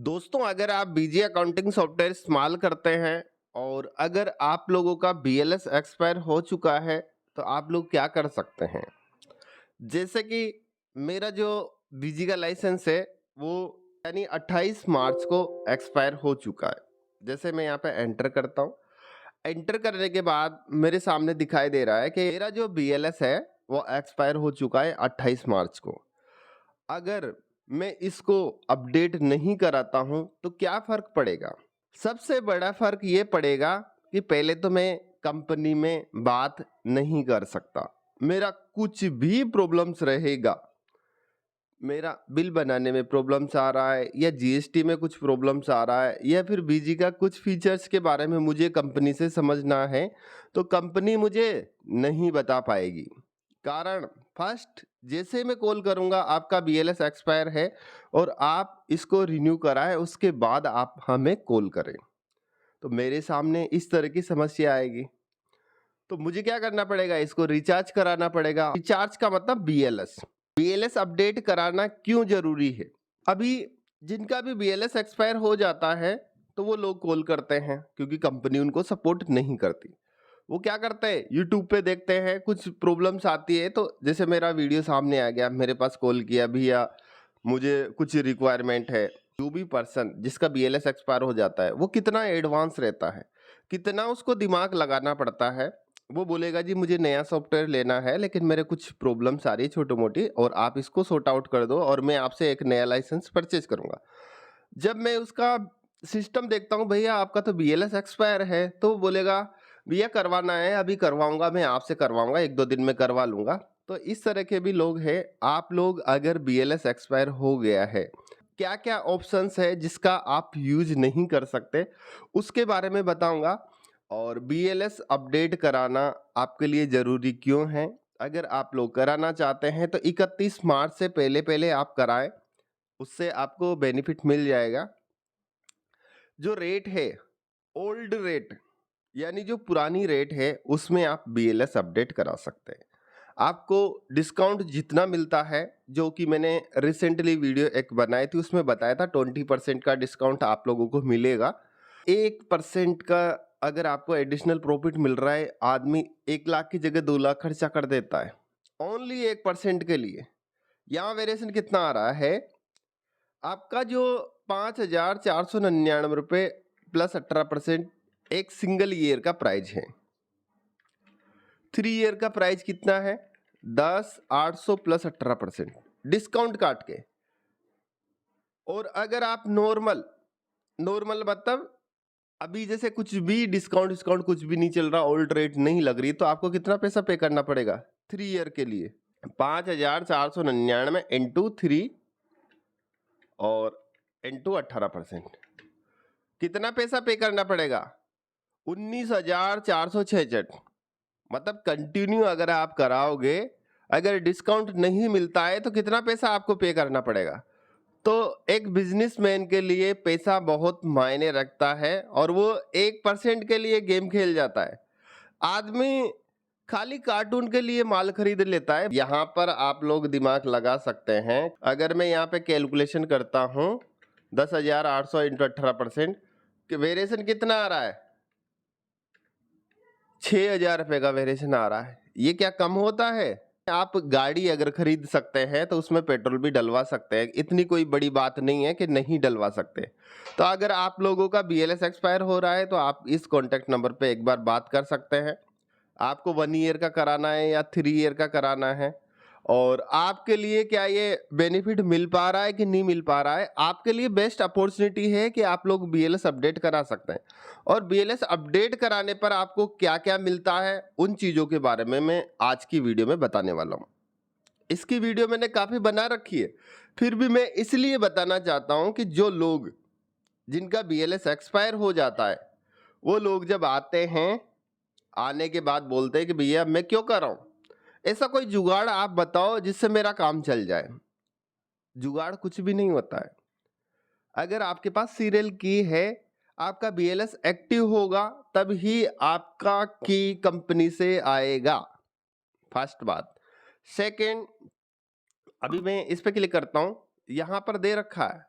दोस्तों, अगर आप बीजी अकाउंटिंग सॉफ्टवेयर इस्तेमाल करते हैं और अगर आप लोगों का बीएलएस एक्सपायर हो चुका है, तो आप लोग क्या कर सकते हैं? जैसे कि मेरा जो बीजी का लाइसेंस है, वो यानी 28 मार्च को एक्सपायर हो चुका है। जैसे मैं यहाँ पे एंटर करता हूँ, एंटर करने के बाद मेरे सामने दिखाई दे रहा है कि मेरा जो बीएलएस है, वो एक्सपायर हो चुका है 28 मार्च को। अगर मैं इसको अपडेट नहीं कराता हूं तो क्या फर्क पड़ेगा? सबसे बड़ा फर्क ये पड़ेगा कि पहले तो मैं कंपनी में बात नहीं कर सकता। मेरा कुछ भी प्रॉब्लम्स रहेगा, मेरा बिल बनाने में प्रॉब्लम्स आ रहा है या जीएसटी में कुछ प्रॉब्लम्स आ रहा है या फिर बीजी का कुछ फीचर्स के बारे में मुझे कंपनी से समझना है, तो कंपनी मुझे नहीं बता पाएगी। कारण फर्स्ट, जैसे मैं कॉल करूंगा आपका बीएलएस एक्सपायर है और आप इसको रिन्यू कराएं, उसके बाद आप हमें कॉल करें, तो मेरे सामने इस तरह की समस्या आएगी। तो मुझे क्या करना पड़ेगा? इसको रिचार्ज कराना पड़ेगा। रिचार्ज का मतलब बीएलएस। बीएलएस अपडेट कराना क्यों जरूरी है? अभी जिनका भी बीएलएस एक्सपायर हो जाता है, तो वो लोग कॉल करते हैं क्योंकि कंपनी उनको सपोर्ट नहीं करती। वो क्या करते हैं, यूट्यूब पे देखते हैं, कुछ प्रॉब्लम्स आती है, तो जैसे मेरा वीडियो सामने आ गया, मेरे पास कॉल किया, भैया मुझे कुछ रिक्वायरमेंट है। जो भी पर्सन जिसका बीएलएस एक्सपायर हो जाता है, वो कितना एडवांस रहता है, कितना उसको दिमाग लगाना पड़ता है। वो बोलेगा जी मुझे नया सॉफ्टवेयर लेना है, लेकिन मेरे कुछ प्रॉब्लम्स आ रही है छोटी मोटी, और आप इसको सॉर्ट आउट कर दो और मैं आपसे एक नया लाइसेंस परचेज करूंगा। जब मैं उसका सिस्टम देखता हूँ, भैया आपका तो बीएलएस एक्सपायर है, तो वो बोलेगा भैया करवाना है, अभी करवाऊंगा, मैं आपसे करवाऊंगा, एक दो दिन में करवा लूंगा। तो इस तरह के भी लोग हैं। आप लोग अगर बीएलएस एक्सपायर हो गया है, क्या क्या ऑप्शंस है जिसका आप यूज नहीं कर सकते, उसके बारे में बताऊंगा। और बीएलएस अपडेट कराना आपके लिए जरूरी क्यों है? अगर आप लोग कराना चाहते हैं तो 31 मार्च से पहले पहले आप कराएं, उससे आपको बेनिफिट मिल जाएगा। जो रेट है, ओल्ड रेट यानी जो पुरानी रेट है, उसमें आप बीएलएस अपडेट करा सकते हैं। आपको डिस्काउंट जितना मिलता है, जो कि मैंने रिसेंटली वीडियो एक बनाई थी, उसमें बताया था 20% का डिस्काउंट आप लोगों को मिलेगा। 1% का अगर आपको एडिशनल प्रॉफिट मिल रहा है, आदमी 1 लाख की जगह 2 लाख खर्चा कर देता है ओनली 1% के लिए। यहाँ वेरिएशन कितना आ रहा है? आपका जो 5,499 रुपये प्लस 18% एक सिंगल ईयर का प्राइस है। 3 ईयर का प्राइस कितना है? 10,800 प्लस 18% डिस्काउंट काट के। और अगर आप नॉर्मल नॉर्मल मतलब अभी जैसे कुछ भी डिस्काउंट डिस्काउंट कुछ भी नहीं चल रहा, ओल्ड रेट नहीं लग रही, तो आपको कितना पैसा पे करना पड़ेगा 3 ईयर के लिए? 5,499 इंटू 3 और इंटू 18%, कितना पैसा पे करना पड़ेगा? 19,466। मतलब कंटिन्यू अगर आप कराओगे, अगर डिस्काउंट नहीं मिलता है, तो कितना पैसा आपको पे करना पड़ेगा? तो एक बिजनेसमैन के लिए पैसा बहुत मायने रखता है, और वो 1% के लिए गेम खेल जाता है। आदमी खाली कार्टून के लिए माल खरीद लेता है। यहाँ पर आप लोग दिमाग लगा सकते हैं। अगर मैं यहाँ पे कैलकुलेशन करता हूँ, 10,800 इंटू 18%, वेरिएशन कितना आ रहा है? 6,000 रुपए का वेरिएशन आ रहा है। ये क्या कम होता है? आप गाड़ी अगर खरीद सकते हैं तो उसमें पेट्रोल भी डलवा सकते हैं, इतनी कोई बड़ी बात नहीं है कि नहीं डलवा सकते। तो अगर आप लोगों का बीएलएस एक्सपायर हो रहा है, तो आप इस कॉन्टैक्ट नंबर पे एक बार बात कर सकते हैं। आपको 1 ईयर का कराना है या 3 ईयर का कराना है, और आपके लिए क्या ये बेनिफिट मिल पा रहा है कि नहीं मिल पा रहा है? आपके लिए बेस्ट अपॉर्चुनिटी है कि आप लोग बीएलएस अपडेट करा सकते हैं। और बीएलएस अपडेट कराने पर आपको क्या क्या मिलता है, उन चीज़ों के बारे में मैं आज की वीडियो में बताने वाला हूँ। इसकी वीडियो मैंने काफ़ी बना रखी है, फिर भी मैं इसलिए बताना चाहता हूँ कि जो लोग जिनका बीएलएस एक्सपायर हो जाता है, वो लोग जब आते हैं, आने के बाद बोलते हैं कि भैया मैं क्यों कर रहा हूँ? ऐसा कोई जुगाड़ आप बताओ जिससे मेरा काम चल जाए। जुगाड़ कुछ भी नहीं होता है। अगर आपके पास सीरियल की है, आपका बीएलएस एक्टिव होगा, तब ही आपका की कंपनी से आएगा। फर्स्ट बात। सेकंड, अभी मैं इस पे क्लिक करता हूं, यहां पर दे रखा है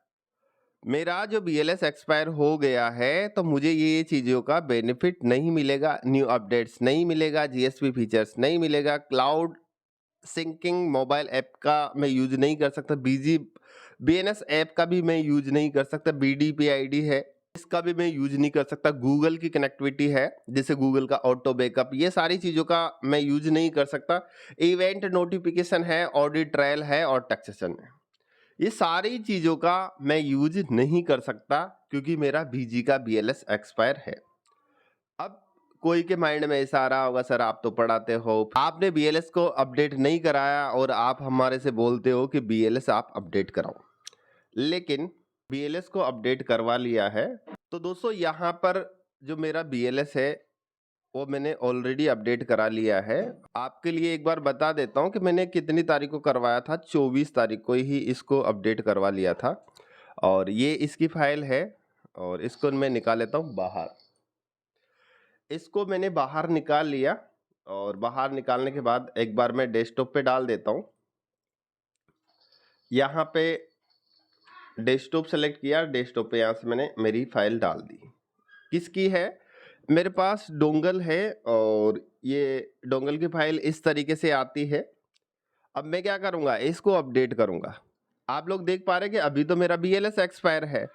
मेरा जो बीएलएस एक्सपायर हो गया है तो मुझे ये चीज़ों का बेनिफिट नहीं मिलेगा, न्यू अपडेट्स नहीं मिलेगा, जीएसपी फीचर्स नहीं मिलेगा, क्लाउड सिंकिंग मोबाइल ऐप का मैं यूज़ नहीं कर सकता, बीएनएस ऐप का भी मैं यूज़ नहीं कर सकता, बीडीपीआईडी है इसका भी मैं यूज़ नहीं कर सकता, गूगल की कनेक्टिविटी है जैसे गूगल का ऑटो बैकअप, ये सारी चीज़ों का मैं यूज़ नहीं कर सकता। इवेंट नोटिफिकेशन है, ऑडिट ट्रायल है और टैक्सेशन है, ये सारी चीज़ों का मैं यूज़ नहीं कर सकता क्योंकि मेरा बीजी का बीएलएस एक्सपायर है। अब कोई के माइंड में ऐसा आ रहा होगा, सर आप तो पढ़ाते हो, आपने बीएलएस को अपडेट नहीं कराया और आप हमारे से बोलते हो कि बीएलएस आप अपडेट कराओ, लेकिन बीएलएस को अपडेट करवा लिया है। तो दोस्तों यहाँ पर जो मेरा बीएलएस है वो मैंने ऑलरेडी अपडेट करा लिया है। आपके लिए एक बार बता देता हूँ कि मैंने कितनी तारीख को करवाया था, 24 तारीख को ही इसको अपडेट करवा लिया था और ये इसकी फाइल है और इसको मैं निकाल लेता हूँ बाहर। इसको मैंने बाहर निकाल लिया और बाहर निकालने के बाद एक बार मैं डेस्कटॉप पे डाल देता हूँ। यहाँ पे डेस्कटॉप सेलेक्ट किया, डेस्कटॉप पे यहाँ से मैंने मेरी फाइल डाल दी। किसकी है? मेरे पास डोंगल है और ये डोंगल की फाइल इस तरीके से आती है। अब मैं क्या करूँगा, इसको अपडेट करूँगा। आप लोग देख पा रहे हैं कि अभी तो मेरा बीएलएस एक्सपायर है,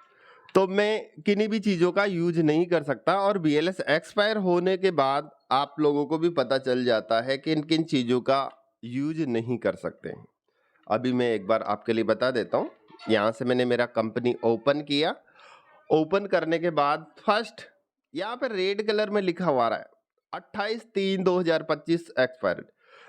तो मैं किन्हीं भी चीज़ों का यूज नहीं कर सकता और बीएलएस एक्सपायर होने के बाद आप लोगों को भी पता चल जाता है कि किन चीज़ों का यूज नहीं कर सकते हैं। अभी मैं एक बार आपके लिए बता देता हूँ। यहाँ से मैंने मेरा कंपनी ओपन किया, ओपन करने के बाद फर्स्ट यहाँ पे रेड कलर में लिखा हुआ रहा है 28/3/2025 एक्सपायर्ड।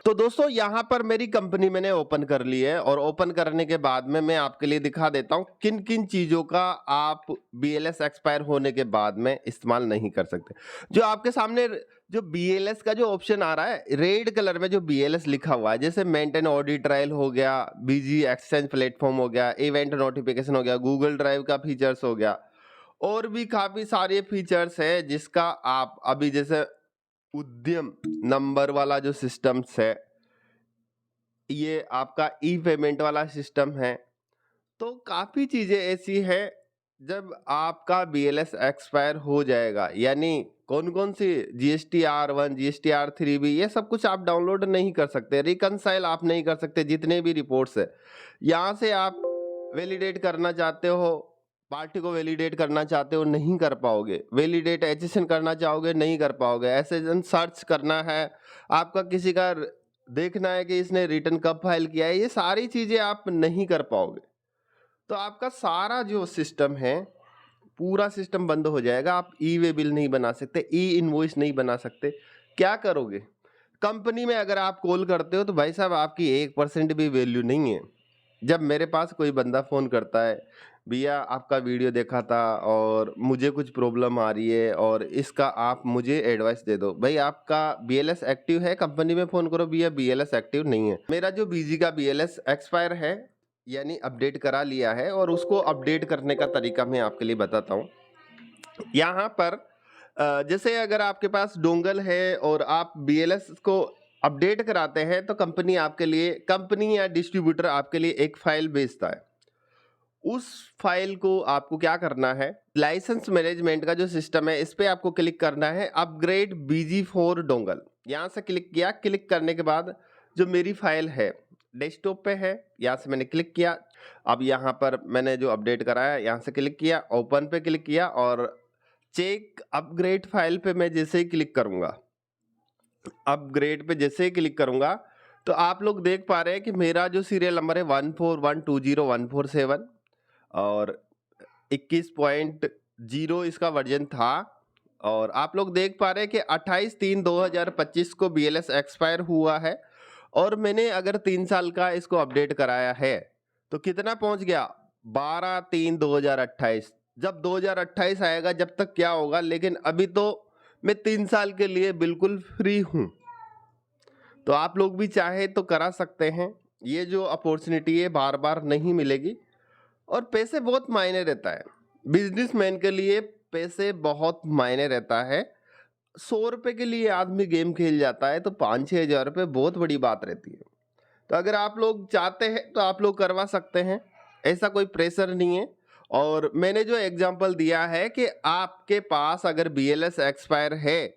तो दोस्तों यहाँ पर मेरी कंपनी मैंने ओपन कर ली है और ओपन करने के बाद में मैं आपके लिए दिखा देता हूँ किन किन चीज़ों का आप बीएलएस एक्सपायर होने के बाद में इस्तेमाल नहीं कर सकते। जो आपके सामने जो बीएलएस का जो ऑप्शन आ रहा है रेड कलर में, जो बीएलएस लिखा हुआ है, जैसे मेंटेन ऑडिट ट्रायल हो गया, बीजी एक्सचेंज प्लेटफॉर्म हो गया, इवेंट नोटिफिकेशन हो गया, गूगल ड्राइव का फीचर्स हो गया और भी काफ़ी सारे फीचर्स है जिसका आप अभी जैसे उद्यम नंबर वाला जो सिस्टम्स है, ये आपका ई पेमेंट वाला सिस्टम है, तो काफ़ी चीज़ें ऐसी है जब आपका बीएलएस एक्सपायर हो जाएगा, यानी कौन कौन C GST R1 GST R3 भी, ये सब कुछ आप डाउनलोड नहीं कर सकते, रिकनसाइल आप नहीं कर सकते, जितने भी रिपोर्ट्स है यहाँ से आप वैलिडेट करना चाहते हो, पार्टी को वैलिडेट करना चाहते हो, नहीं कर पाओगे, वैलिडेट एचएसएन करना चाहोगे नहीं कर पाओगे, एसएसएन सर्च करना है, आपका किसी का देखना है कि इसने रिटर्न कब फाइल किया है, ये सारी चीज़ें आप नहीं कर पाओगे। तो आपका सारा जो सिस्टम है पूरा सिस्टम बंद हो जाएगा। आप ई वे बिल नहीं बना सकते, ई इनवॉइस नहीं बना सकते। क्या करोगे? कंपनी में अगर आप कॉल करते हो तो भाई साहब आपकी 1% भी वैल्यू नहीं है। जब मेरे पास कोई बंदा फ़ोन करता है, भैया आपका वीडियो देखा था और मुझे कुछ प्रॉब्लम आ रही है और इसका आप मुझे एडवाइस दे दो। भाई आपका बीएलएस एक्टिव है? कंपनी में फ़ोन करो, भैया बीएलएस एक्टिव नहीं है। मेरा जो बीजी का बीएलएस एक्सपायर है यानी अपडेट करा लिया है और उसको अपडेट करने का तरीका मैं आपके लिए बताता हूँ। यहाँ पर जैसे अगर आपके पास डोंगल है और आप बीएलएस को अपडेट कराते हैं तो कंपनी या डिस्ट्रीब्यूटर आपके लिए एक फाइल भेजता है। उस फाइल को आपको क्या करना है, लाइसेंस मैनेजमेंट का जो सिस्टम है इस पे आपको क्लिक करना है, अपग्रेड बीजी फॉर डोंगल। यहाँ से क्लिक किया, क्लिक करने के बाद जो मेरी फाइल है डेस्कटॉप पे है, यहाँ से मैंने क्लिक किया। अब यहाँ पर मैंने जो अपडेट कराया यहाँ से क्लिक किया, ओपन पे क्लिक किया और चेक अपग्रेड फाइल पे मैं जैसे ही क्लिक करूँगा, अपग्रेड पे जैसे ही क्लिक करूँगा तो आप लोग देख पा रहे हैं कि मेरा जो सीरियल नंबर है 14120 और 21.0 इसका वर्जन था और आप लोग देख पा रहे हैं कि 28/3/2025 को बीएलएस एक्सपायर हुआ है और मैंने अगर 3 साल का इसको अपडेट कराया है तो कितना पहुंच गया, 12/3/2028। जब 2028 आएगा जब तक क्या होगा, लेकिन अभी तो मैं 3 साल के लिए बिल्कुल फ्री हूं। तो आप लोग भी चाहे तो करा सकते हैं, ये जो अपॉर्चुनिटी है बार बार नहीं मिलेगी और पैसे बहुत मायने रहता है। बिजनेसमैन के लिए पैसे बहुत मायने रहता है। 100 रुपये के लिए आदमी गेम खेल जाता है तो 5-6 हज़ार रुपये बहुत बड़ी बात रहती है। तो अगर आप लोग चाहते हैं तो आप लोग करवा सकते हैं, ऐसा कोई प्रेशर नहीं है। और मैंने जो एग्जांपल दिया है कि आपके पास अगर BLS एक्सपायर है,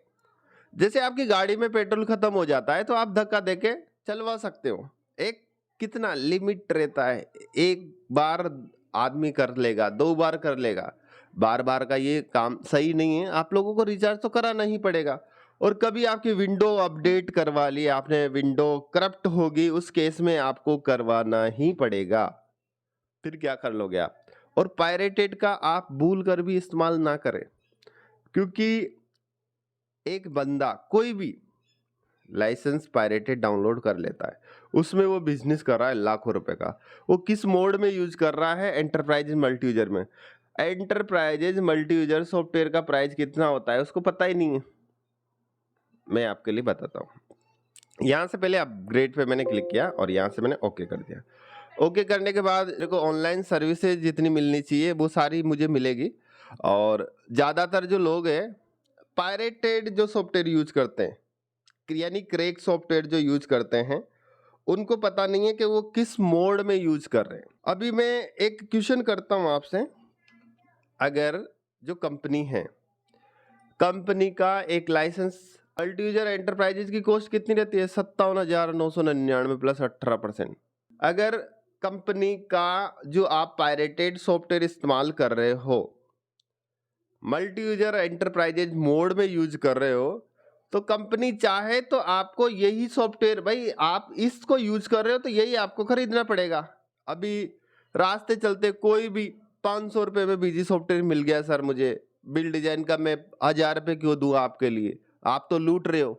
जैसे आपकी गाड़ी में पेट्रोल खत्म हो जाता है तो आप धक्का देके चलवा सकते हो। एक कितना लिमिट रहता है, एक बार आदमी कर लेगा, 2 बार कर लेगा, बार-बार का ये काम सही नहीं है। आप लोगों को रिचार्ज तो कराना ही पड़ेगा। और कभी आपकी विंडो अपडेट करवा ली आपने, विंडो करप्ट होगी, उस केस में आपको करवाना ही पड़ेगा। फिर क्या कर लोगे आप? और पायरेटेड का आप भूल कर भी इस्तेमाल ना करें, क्योंकि एक बंदा कोई भी लाइसेंस पायरेटेड डाउनलोड कर लेता है, उसमें वो बिजनेस कर रहा है लाखों रुपए का। वो किस मोड में यूज कर रहा है? एंटरप्राइज मल्टी यूजर में। एंटरप्राइजेज मल्टी यूजर सॉफ्टवेयर का प्राइस कितना होता है उसको पता ही नहीं है। मैं आपके लिए बताता हूँ। यहाँ से पहले अपग्रेड पे मैंने क्लिक किया और यहाँ से मैंने ओके कर दिया। ओके करने के बाद देखो ऑनलाइन सर्विसेज जितनी मिलनी चाहिए वो सारी मुझे मिलेगी। और ज़्यादातर जो लोग हैं पायरेटेड जो सॉफ्टवेयर यूज करते हैं, यानी क्रैक सॉफ्टवेयर जो यूज करते हैं, उनको पता नहीं है कि वो किस मोड में यूज कर रहे हैं। अभी मैं एक क्वेश्चन करता हूँ आपसे। अगर जो कंपनी है, कंपनी का एक लाइसेंस मल्टी यूजर एंटरप्राइजेज की कॉस्ट कितनी रहती है? 57,999 प्लस 18%। अगर कंपनी का जो आप पायरेटेड सॉफ्टवेयर इस्तेमाल कर रहे हो, मल्टी यूजर एंटरप्राइजेज मोड में यूज कर रहे हो, तो कंपनी चाहे तो आपको यही सॉफ्टवेयर, भाई आप इसको यूज कर रहे हो तो यही आपको खरीदना पड़ेगा। अभी रास्ते चलते कोई भी 500 रुपये में बीजी सॉफ्टवेयर मिल गया, सर मुझे बिल डिजाइन का, मैं 1000 रुपये क्यों दूं आपके लिए? आप तो लूट रहे हो।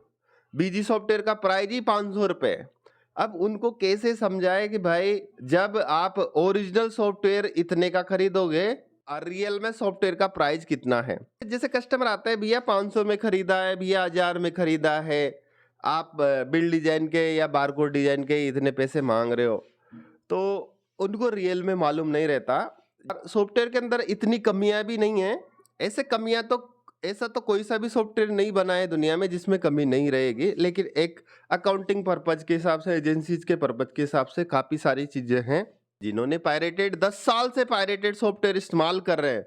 बीजी सॉफ्टवेयर का प्राइस ही 500 रुपये है। अब उनको कैसे समझाए कि भाई जब आप ओरिजिनल सॉफ्टवेयर इतने का खरीदोगे और रियल में सॉफ्टवेयर का प्राइस कितना है? जैसे कस्टमर आता है, भैया 500 में खरीदा है, भैया 1000 में खरीदा है, आप बिल डिजाइन के या बारकोड डिजाइन के इतने पैसे मांग रहे हो, तो उनको रियल में मालूम नहीं रहता। सॉफ्टवेयर के अंदर इतनी कमियां भी नहीं है। ऐसा तो कोई सा भी सॉफ्टवेयर नहीं बना है दुनिया में जिसमें कमी नहीं रहेगी, लेकिन एक अकाउंटिंग पर्पज के हिसाब से, एजेंसीज के पर्पज के हिसाब से काफी सारी चीजें हैं। जिन्होंने पायरेटेड 10 साल से पायरेटेड सॉफ्टवेयर इस्तेमाल कर रहे हैं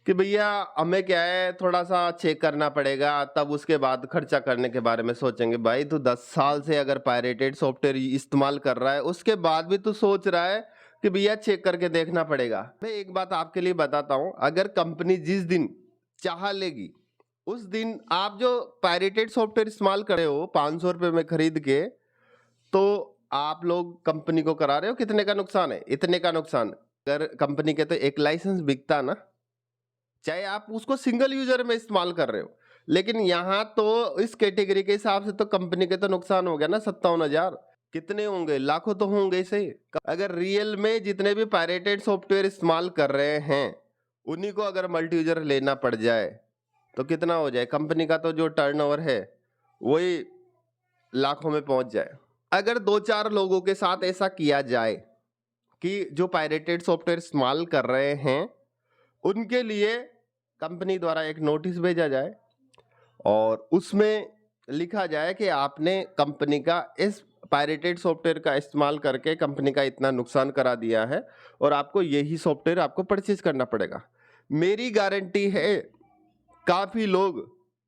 कि भैया हमें क्या है, थोड़ा सा चेक करना पड़ेगा, तब उसके बाद खर्चा करने के बारे में सोचेंगे। भाई तू 10 साल से अगर पायरेटेड सॉफ्टवेयर इस्तेमाल कर रहा है, उसके बाद भी तू सोच रहा है कि भैया चेक करके देखना पड़ेगा। मैं एक बात आपके लिए बताता हूं, अगर कंपनी जिस दिन चाह लेगी उस दिन आप जो पायरेटेड सॉफ्टवेयर इस्तेमाल कर रहे हो 500 रुपये में खरीद के, तो आप लोग कंपनी को करा रहे हो कितने का नुकसान है? इतने का नुकसान। अगर कंपनी के तो एक लाइसेंस बिकता ना, चाहे आप उसको सिंगल यूजर में इस्तेमाल कर रहे हो, लेकिन यहाँ तो इस कैटेगरी के हिसाब से तो कंपनी के तो नुकसान हो गया ना 57,000। कितने होंगे? लाखों तो होंगे से। अगर रियल में जितने भी पायरेटेड सॉफ्टवेयर इस्तेमाल कर रहे हैं उन्हीं को अगर मल्टी यूजर लेना पड़ जाए तो कितना हो जाए? कंपनी का तो जो टर्नओवर है वही लाखों में पहुंच जाए। अगर 2-4 लोगों के साथ ऐसा किया जाए कि जो पायरेटेड सॉफ्टवेयर इस्तेमाल कर रहे हैं उनके लिए कंपनी द्वारा एक नोटिस भेजा जाए और उसमें लिखा जाए कि आपने कंपनी का इस पायरेटेड सॉफ्टवेयर का इस्तेमाल करके कंपनी का इतना नुकसान करा दिया है और आपको यही सॉफ्टवेयर आपको परचेज करना पड़ेगा। मेरी गारंटी है काफी लोग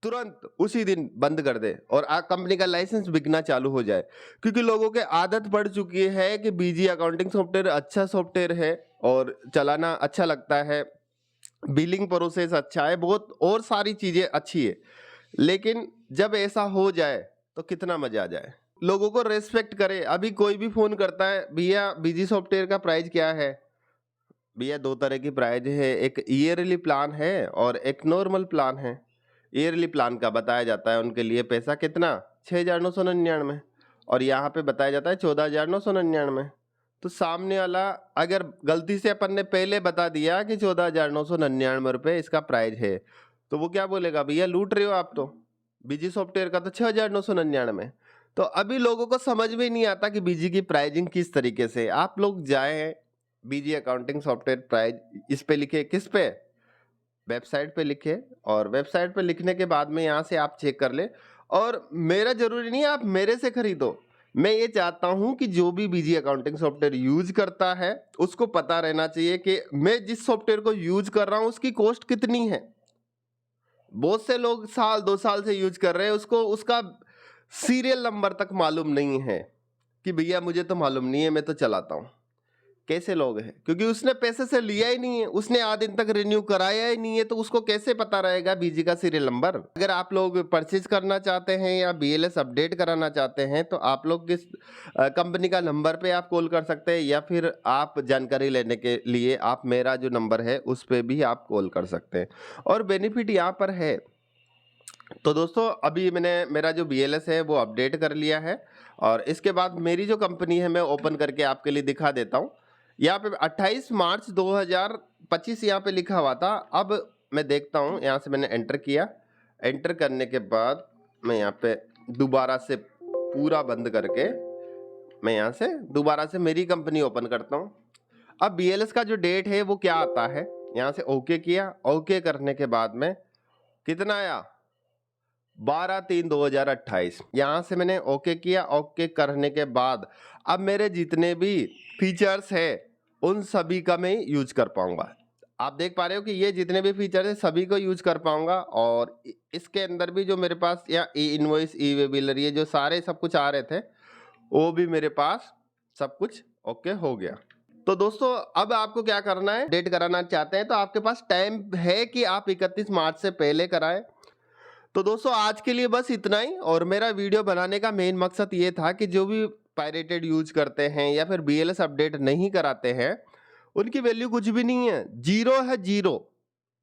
तुरंत उसी दिन बंद कर दे और कंपनी का लाइसेंस बिकना चालू हो जाए, क्योंकि लोगों के आदत पड़ चुकी है कि बीजी अकाउंटिंग सॉफ्टवेयर अच्छा सॉफ्टवेयर है और चलाना अच्छा लगता है, बिलिंग प्रोसेस अच्छा है, बहुत और सारी चीजें अच्छी है। लेकिन जब ऐसा हो जाए तो कितना मजा आ जाए। लोगों को रेस्पेक्ट करे। अभी कोई भी फोन करता है, भैया बीजी सॉफ्टवेयर का प्राइस क्या है? भैया 2 तरह की प्राइस है, एक ईयरली प्लान है और एक नॉर्मल प्लान है। ईयरली प्लान का बताया जाता है उनके लिए पैसा कितना, 6,999, और यहाँ पे बताया जाता है 14,999। तो सामने वाला अगर गलती से अपन ने पहले बता दिया कि 14,999 रुपये इसका प्राइस है, तो वो क्या बोलेगा? भैया लूट रहे हो आप तो, बीजी सॉफ्टवेयर का तो 6,999। तो अभी लोगों को समझ में नहीं आता कि बीजी की प्राइसिंग किस तरीके से। आप लोग जाए बीजी अकाउंटिंग सॉफ्टवेयर प्राइस, इस पे लिखे, किस पे? वेबसाइट पे लिखे, और वेबसाइट पे लिखने के बाद में यहाँ से आप चेक कर ले। और मेरा जरूरी नहीं है आप मेरे से खरीदो, मैं ये चाहता हूँ कि जो भी बीजी अकाउंटिंग सॉफ्टवेयर यूज़ करता है, उसको पता रहना चाहिए कि मैं जिस सॉफ्टवेयर को यूज़ कर रहा हूँ, उसकी कॉस्ट कितनी है। बहुत से लोग साल 2 साल से यूज़ कर रहे हैं, उसको उसका सीरियल नंबर तक मालूम नहीं है कि भैया मुझे तो मालूम नहीं है, मैं तो चलाता हूँ। कैसे लोग हैं? क्योंकि उसने पैसे से लिया ही नहीं है, उसने आज दिन तक रिन्यू कराया ही नहीं है, तो उसको कैसे पता रहेगा बीजी का सीरियल नंबर। अगर आप लोग परचेज करना चाहते हैं या बीएलएस अपडेट कराना चाहते हैं, तो आप लोग किस कंपनी का नंबर पे आप कॉल कर सकते हैं, या फिर आप जानकारी लेने के लिए आप मेरा जो नंबर है उस पे भी आप कॉल कर सकते हैं। और बेनिफिट यहाँ पर है, तो दोस्तों अभी मैंने मेरा जो बीएलएस है वो अपडेट कर लिया है, और इसके बाद मेरी जो कंपनी है मैं ओपन करके आपके लिए दिखा देता हूँ। यहाँ पे 28 मार्च 2025 यहाँ पे लिखा हुआ था। अब मैं देखता हूँ, यहाँ से मैंने एंटर किया। एंटर करने के बाद मैं यहाँ पे दोबारा से पूरा बंद करके मैं यहाँ से दोबारा से मेरी कंपनी ओपन करता हूँ। अब बीएलएस का जो डेट है वो क्या आता है, यहाँ से ओके किया। ओके करने के बाद में कितना आया, 12/3/2028। यहाँ से मैंने ओके किया। ओके करने के बाद अब मेरे जितने भी फीचर्स है उन सभी का मैं यूज कर पाऊंगा। आप देख पा रहे हो कि ये जितने भी फीचर है सभी को यूज कर पाऊंगा, और इसके अंदर भी जो मेरे पास या ई इनवॉइस, ई वेबिलर, ये जो सारे सब कुछ आ रहे थे वो भी मेरे पास सब कुछ ओके हो गया। तो दोस्तों अब आपको क्या करना है, डेट कराना चाहते हैं तो आपके पास टाइम है कि आप 31 मार्च से पहले कराएं। तो दोस्तों आज के लिए बस इतना ही, और मेरा वीडियो बनाने का मेन मकसद ये था कि जो भी पायरेटेड यूज करते हैं या फिर बीएलएस अपडेट नहीं कराते हैं, उनकी वैल्यू कुछ भी नहीं है, जीरो है, जीरो।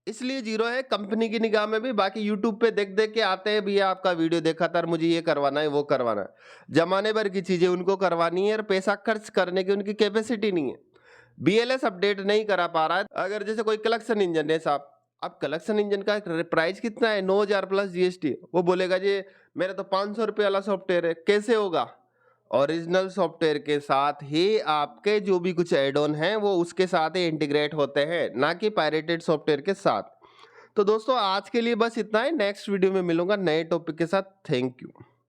इसलिए जीरो है कंपनी की निगाह में भी। बाकी यूट्यूब पे देख देख के आते हैं, भैया आपका वीडियो देखा था, मुझे ये करवाना है, वो करवाना है। जमाने भर की चीजें उनको करवानी है और पैसा खर्च करने की उनकी कैपेसिटी नहीं है। बीएलएस अपडेट नहीं करा पा रहा है। अगर जैसे कोई कलेक्शन इंजन है साहब, अब कलेक्शन इंजन का प्राइस कितना है, 9,000 प्लस जीएसटी। वो बोलेगा जी मेरा तो 500 रुपये वाला सॉफ्टवेयर है। कैसे होगा? ओरिजिनल सॉफ्टवेयर के साथ ही आपके जो भी कुछ एड ऑन है वो उसके साथ ही इंटीग्रेट होते हैं, ना कि पायरेटेड सॉफ्टवेयर के साथ। तो दोस्तों आज के लिए बस इतना ही। नेक्स्ट वीडियो में मिलूंगा नए टॉपिक के साथ। Thank you.